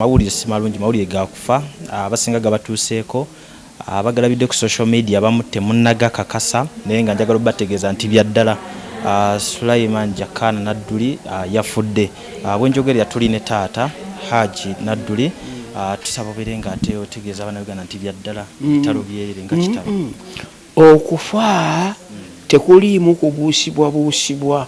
Mawulire simalungi mawulire ga kufa abasinga gabatuuseeko abagalabidde ku social media bamutte nakakasa naye nga njagala bategeeza nti byaddala Sulaiman Jakana Nadduli yafudde bwenjogerera tuli ne taata Hajji Nadduli tusaba bere nga ate otegeeza abana Uganda nti byaddala bitalo byere nga kitalo okufa tekuliimu kubuusibwa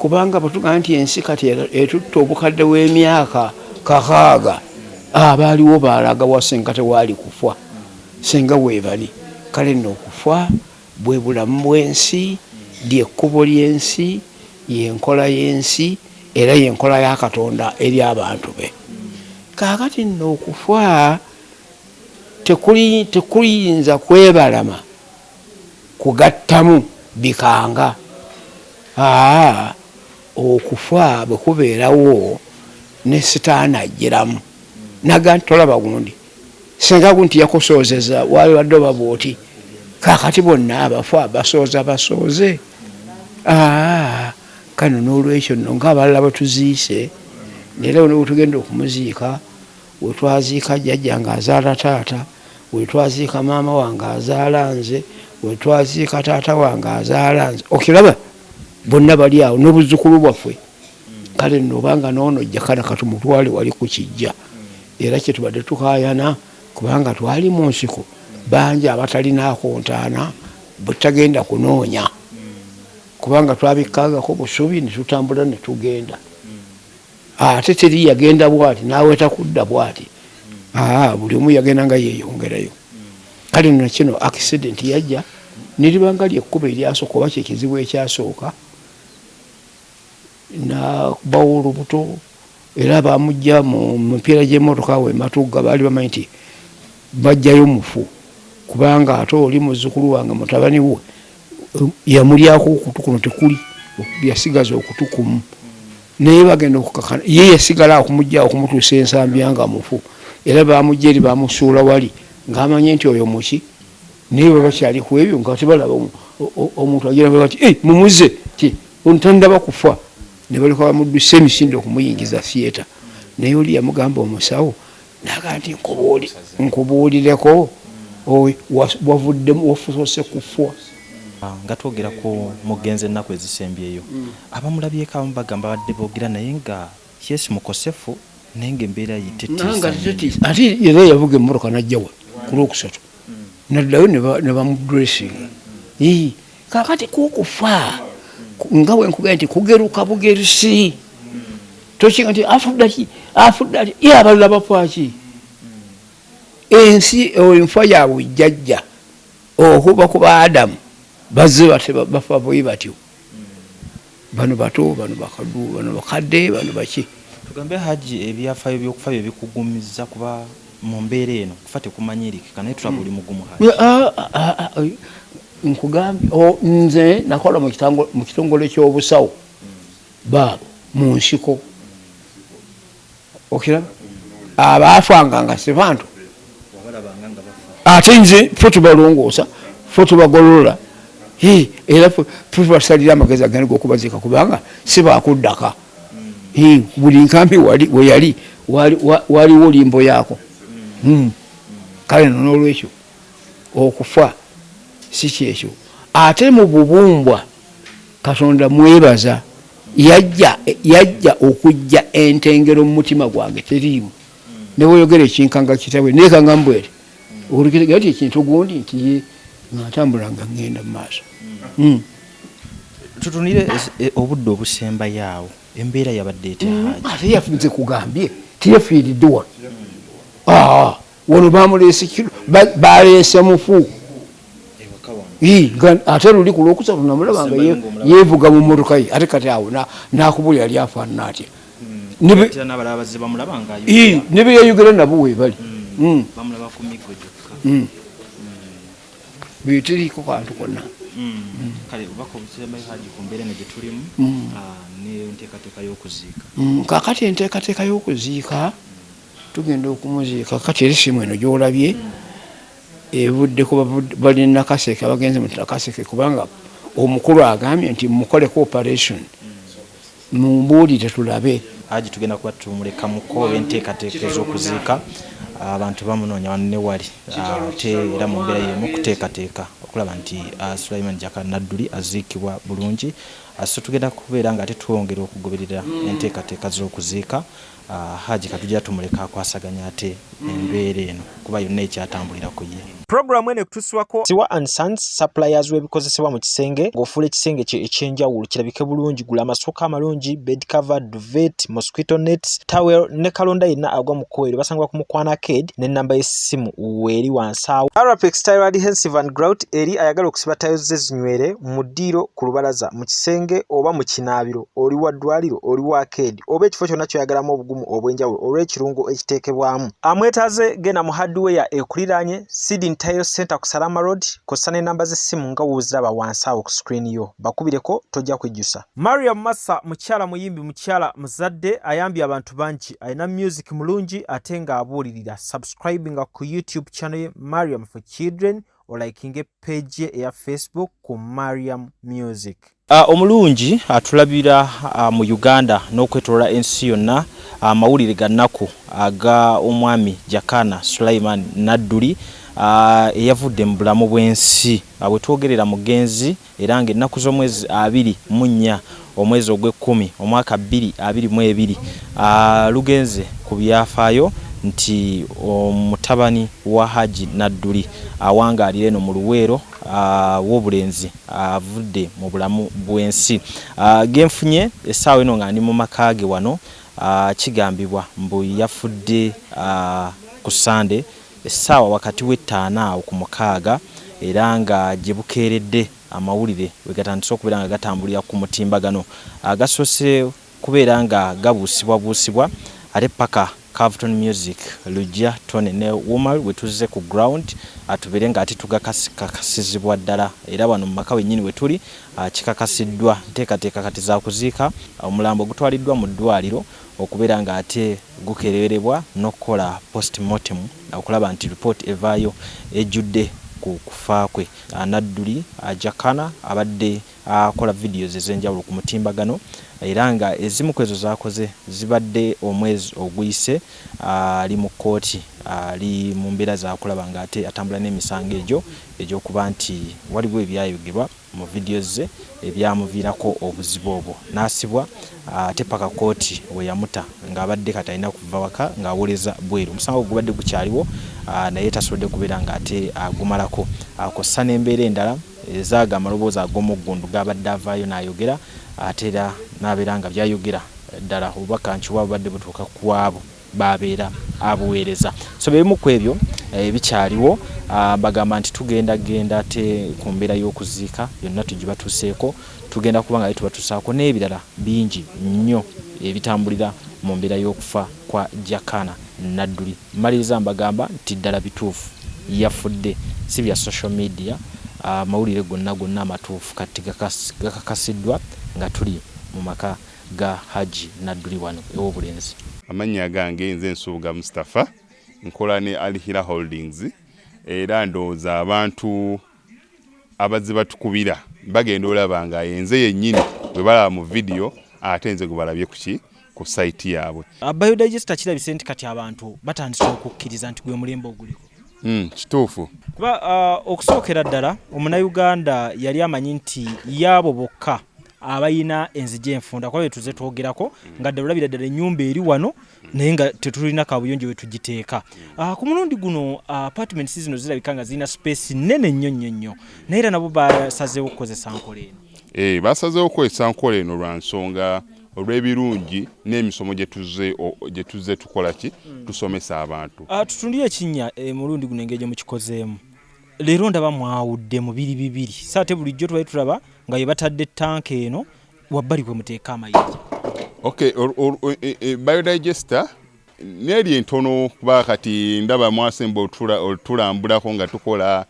kubanga batuga nti ensi kati etutta obukadde w'emyaka kakaaga abaaliwo baalaga wasenga tewaali kufa senga weebali kale nno okufa bwe bulamu bw'ensi lyekkubo ly'ensi yenkola y'ensi era yenkola ya Katonda eri abantu be kaakati nno okufa tekuyinza kwebalama kugattamu bikanga okufa bwe kubeerawo ne sitaani ajjiramu naga ntolaba gundi senga gunti yakusoozeza wali wadde oba bw'oti kaakati bonna abafa basooze kano n'olwekyo nno ng'abalala bwe tuziise neera bwe tugenda okumuziika we twaziika jjajja ng'azaala taata we twaziika maama wange azaala nze we twaziika taata wange azaala nze okiraba bonna bali awo n'obuzzukulu bwaffe kale nno obanga noono Jakana katumutwale wali ku kijja era kye tubadde tukaayana kubanga twali mu nsiko bangi abatalinaako ntaana bwe tutagenda kunoonya kubanga twabikkaagako busubi ne tutambula ne tugenda ate teri yagenda bwati naawe takudda bwati buli omu yagenda nga yeeyongerayo kale nno kino accident yajja niribanga lyekkuba eryasooka oba kyekizibu ekyasooka nabawo olubuto era bamujja mu mipiira gy'emmotoka we matugga baali bamanyi nti bajjayo mufu kubanga ate oli muzzukulu wange mutabani we yamulyako okutu kuno tekuli yasigaza okutu kumu naye bagenda okukakana ye yasigala okumujja okumutuusa ensambi nga mufu era bamujja eri bamusuula wali ng'amanye nti oyo muki naye bwe bakyali ku ebyo nga tebalaba omuntu agiraba bati mumuze ti ontandaba kufa ne baleka bamudduse emisinde okumuyingiza theatre naye oli yamugamba omusawo naga nti nkubuulireko wavuddemu wafuuse kufwa nga twogera ku mugenzi ennaku ezisembyeyo abamulabyeko abamu bagamba badde boogera naye nga yesi mukosefu naye nga embeera yitetiisa ate era yavuga emmotoka najjawa ku lwokusatu naddayo ne bamudressinga kakati kukufa nga bwe nkugenda nti kugeruka bugerusi tokinga nti afudde ati ye abalala bafaki ensi enfa yaabwe jjajja okuva ku baadamu bazze bafa bwe batyo bano bato bano bakaddu bano bakadde bano baki tugambe Hajji ebyafaayo by'okufa bye bikugumiza kuba mu mbeera eno kufa tekumanyirikika naye tulaba oli mugumu Hajji nkugambye nze nakola mu kitongole ky'obusawo baabo mu nsiko okiraba abaafanga nga si bantu ate nze ffe tubalongoosa ffe tubagolola era ffe tubasalira amagezi agani g'okubaziika kubanga si baakuddaka buli nkambi we yali waliwo limbo yaako kale n'olwekyo okufa si kyekyo ate mu bubumbwa Katonda mwebaza yajja okujja entengero mu mutima gwange teriimu ne weeyogera ekinkanga kitawe neekanga mbwere olugero ti ekintu gundi nti ye ng'atambula nga ngenda mu maaso tutunire obudde obusembayo awo embeera yabadde etya ate yafunze kugambye tiyafiiridde wano bamuleese baleese mufu ate luli ku lwokusatu namulaba nga yeevuga mu mmotoka ye ate kati awo nakubulira yali afaanana atya ne be yayogera nabo weebali beteriiko kantu konna kakati enteekateeka y'okuziika tugenda okumuziika kati eri simu eno gy'olabye evudde kuba bali nakaseke abagenzi mu nakaseke kubanga omukulu agambye nti mukoleko operation mumbuulire tulabe Hajji tugenda kuba tumuleka muko enteekateeka ez'okuziika abantu bamunoonya wano ne wali ate era mu mbeera y'emu kuteekateeka okulaba nti Sulaiman Jakana Nadduli aziikibwa bulungi. So tugenda kubeera nga ate twongera okugoberera enteekateeka z'okuziika Hajji katujja tumuleka akwasaganya ate embeera eno kuba yonna ekyatambulirako ye. Programu eno ekutusibwako Siwa and Sons suppliers w'ebikozesebwa mu kisenge ng'ofuula ekisenge kye ekyenjawulo kirabike bulungi. Gula amasooka amalungi, bed cover, duvet, mosquito nets, towel ne kalonda yenna agwa mu kkoero basangibwa ku Mukwana Arcade n'ennamba y'essimu weeri wansi awo. Arapex Tile Adhesive and Grout eri ayagala okusiba tayo ze zinywere mu ddiiro ku lubalaza mu kisenge oba mu kinaabiro oli wa ddwaliro oli wa arcade oba ekifo kyonna ky'oyagalamu obugumu obw'enjawulo olw'ekirungo ekiteekebwamu. Amwetaaze genda mu hardware ekuliraanye Sidin Tile Center ku Salama Road kosa n'ennamba z'essimu nga wooziraba wansi awo ku screen yo bakubireko tojja kwejjusa. Mariam Massa mukyala muyimbi mukyala muzadde ayambye abantu bangi alina music mulungi ate nga abuulirira. Subscribing ku YouTube channel ye Mariam for Children olikinge page ye eya Facebook ku Mariam Music. Omulungi atulabira mu Uganda n'okwetolola ensi yonna amawulire gannaku aga omwami Jakana Sulaiman Nadduli eyavudde mu bulamu bw'ensi bwe twogerera mugenzi era ng'ennaku z'omwezi 24 omwezi ogw'ekkumi omwaka 2022 lugenze ku byafaayo nti omutabani wa Hajji Nadduli awangaalira eno mu Luweero w'obulenzi avudde mu bulamu bw'ensi. Genfunye essaawa eno nga ndi mu maka ge wano kigambibwa mbu yafudde ku Sande essaawa wakati w'ettaano awo ku mukaaga era nga gye bukeeredde amawulire we gatandise okubeera nga gatambulira ku mutimbagano gasoose kubeera nga gabuusibwa ate paka Carvton Music Lujja Tone ne Womal we tuzze ku ground atubere nga ati tugakasizibwa ddala era wano mu maka wennyini we tuli kikakasiddwa nteekateeka kati za kuziika omulambo gutwaliddwa mu ddwaliro okubeera nga ate gukererebwa n'okukola postmortem okulaba nti report evaayo ejjudde ku kufa kwe. Nadduli Jakana abadde akola videos ez'enjawulo ku mutimbagano era nga ezimu kwezo zakoze zibadde omwezi oguyise ali mu kooti ali mu mbeera za kulaba nga ate atambula n'emisango egy'okuba nti waliwo ebyayogerwa mu videos ze ebyamuviirako obuzibu obwo n'asibwa ate paka kooti we yamuta ng'abadde kati alina kuva waka ng'awoleza bweru. Omusango gubadde gukyaliwo naye tasobodde kubeera nga ate agumalako akossa n'embeera endala ezaaga amaloboozi ag'omuggundu g'abadde avaayo n'ayogera ate era n'abeera nga byayogera ddala obubaka nkiwa bubadde butuuka ku abo babeera abuweereza. So bebimu ku ebyo bikyaliwo bagamba nti tugenda ate ku mbeera y'okuziika yonna tugibatuuseeko tugenda kuba nga tubatuusaako n'ebirala bingi nnyo ebitambulira mu mbeera y'okufa kwa Jakana Nadduli. Maliriza mbagamba nti ddala bituufu yafudde si bya social media mawulire gonna amatuufu kati gakakasiddwa nga tuli mu maka ga Hajji Nadduli wano ew'obulenzi. Amannya gange nze Nsubuga Mustafa nkola ne Alihira Holdings era ndowooza abantu abazze batukubira bagenda olaba nga yenze yennyini bwe balaba mu video ate nze gwe balabye ku site yaabwe. Biodigester kirabise nti kati abantu batandise okukkiriza nti gwe mulembe oguliko. Kituufu. Kuba okusookera ddala omunnayuganda yali amanyi nti yaabo bokka abayina enzigi enfunda kuba tuze twogerako nga ddala olabira ddala ennyumba eri wano naye nga tetulina kabuyonjo we tugiteeka. Ku mulundi guno apartments zino zirabika nga zirina space nnene nnyo naye era nabo basazeewo okukozesa nkola eno. Basazeewo okukozesa nkola eno lwa nsonga olw'ebirungi n'emisomo gye tuzze tukola tusomesa abantu. Tutundire ekinnya mulundi guno engeri gye mukikozeemu. Leero ndaba mwawudde mu bibiri saate bulijjo twali tulaba nga ye batadde tanka eno wabbali kwe muteeka amayinja. Okay, biodigester neri entono kuba kati ndaba mwasemba tulambulako nga tukola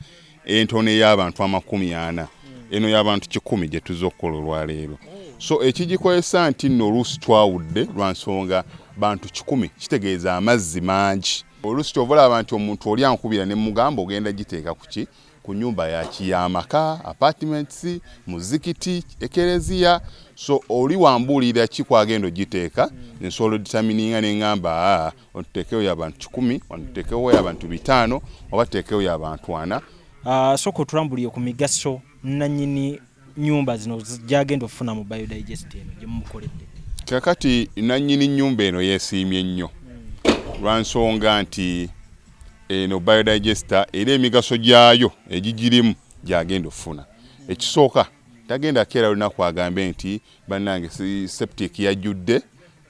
entono y'abantu 40 eno y'abantu 100 gye tuzze okukola olwaleero. So ekigikozesa nti nno oluusi twawudde lwa nsonga bantu 100 kitegeeza amazzi mangi. Oluusi ky'ovalaba nti omuntu oli ankubira ne mugamba ogenda giteeka ku nyumba ya kiyamaka apartments muzikiti ekereziya so oli wambulira kikwagendo giteeka nsolo determininga nengamba otutekewo y'abantu 10 otutekewo y'abantu 5 oba tutekewo y'abantu 4 so kutulambuliye ku migaso nanyini nyumba zino jagenda ofuna mu biodigest eno gye mumukoledde kakati nanyini nyumba eno yeesiimye nnyo lwansonga nti eno biodigester era emigaso gyayo egigirimu gyagenda ofuna ekisooka tagenda keera lunaku agambe nti bannange septic yajjudde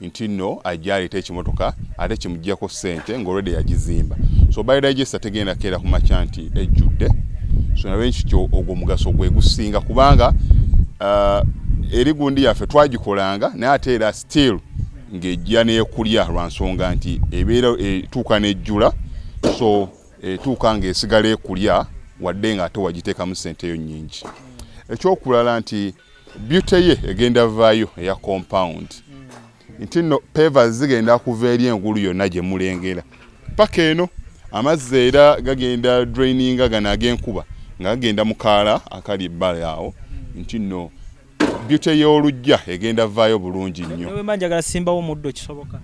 nti nno ajjaleta ekimotoka ate kimuggyako ssente ng'olwedde yagizimba so biodigester tegenda keera ku makya nti ejjudde so nawe nkityo ogwo mugaso gwe gusinga kubanga eri gundi yaffe twagikolanga naye ate era still ng'ejja n'ekulya lwansonga nti ebeera etuuka n'ejjula so etuuka ng'esigala ekulya wadde nga ate wagiteekamu ssente yo nnyingi ekyokulala nti beauty ye egenda vaayo eya compound nti nno pavers zigenda kuva eri engulu yonna gye mulengera paka eno amazzi era gagenda draininga gano ag'enkuba nga gagenda mu kaala akali ebbala awo nti nno beauty y'olujja egenda vaayo bulungi nnyo newe manjagala simbawo muddo kisoboka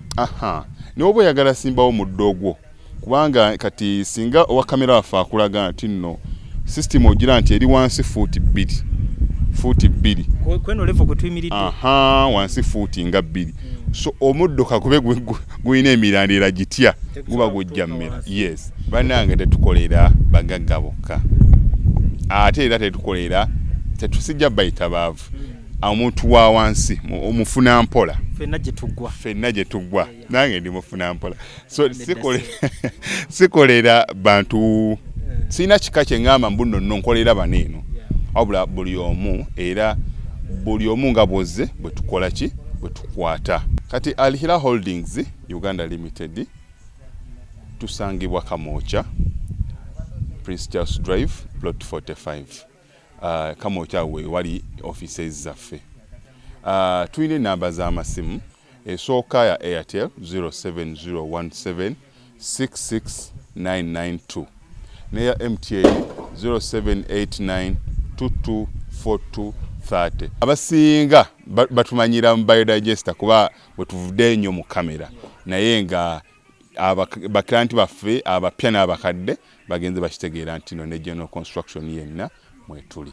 n'oba oyagala simbawo muddo ogwo kubanga kati singa owa kamera waffe akulaga nti nno system ogira nti eri wansi fuuti 2 kweno level kwetuyimiridde wansi fuuti nga 2 so omuddo kakube gulina emirandira gitya guba gujja mmera yes bannange tetukolera bagagga bokka ate era tetukolera tetusijja bayita baavu omuntu wa wansi omufuna mpola ffenna gye tuggwa nange ndi mufuna mpola so sikolera bantu sina kika kye ngamba mbuno nno nkolera baneeno wabula buli omu era buli omu nga bwozze bwe tukola ki bwe tukwata kati Alihira Holdings Uganda Limited tusangibwa Kamoocha Prince Charles Drive plot 45 Kamoocha we wali offices zaffe tuyina namba z'amasimu esooka ya Airtel 07017 66992 neya MTN 0789 224230 abasinga batumanyira mu biodigester kuba bwe tuvudde nnyo mu kamera naye nga baklanti baffe abapya n'abakadde bagenze bakitegeera nti no ne general construction yenna mwetuli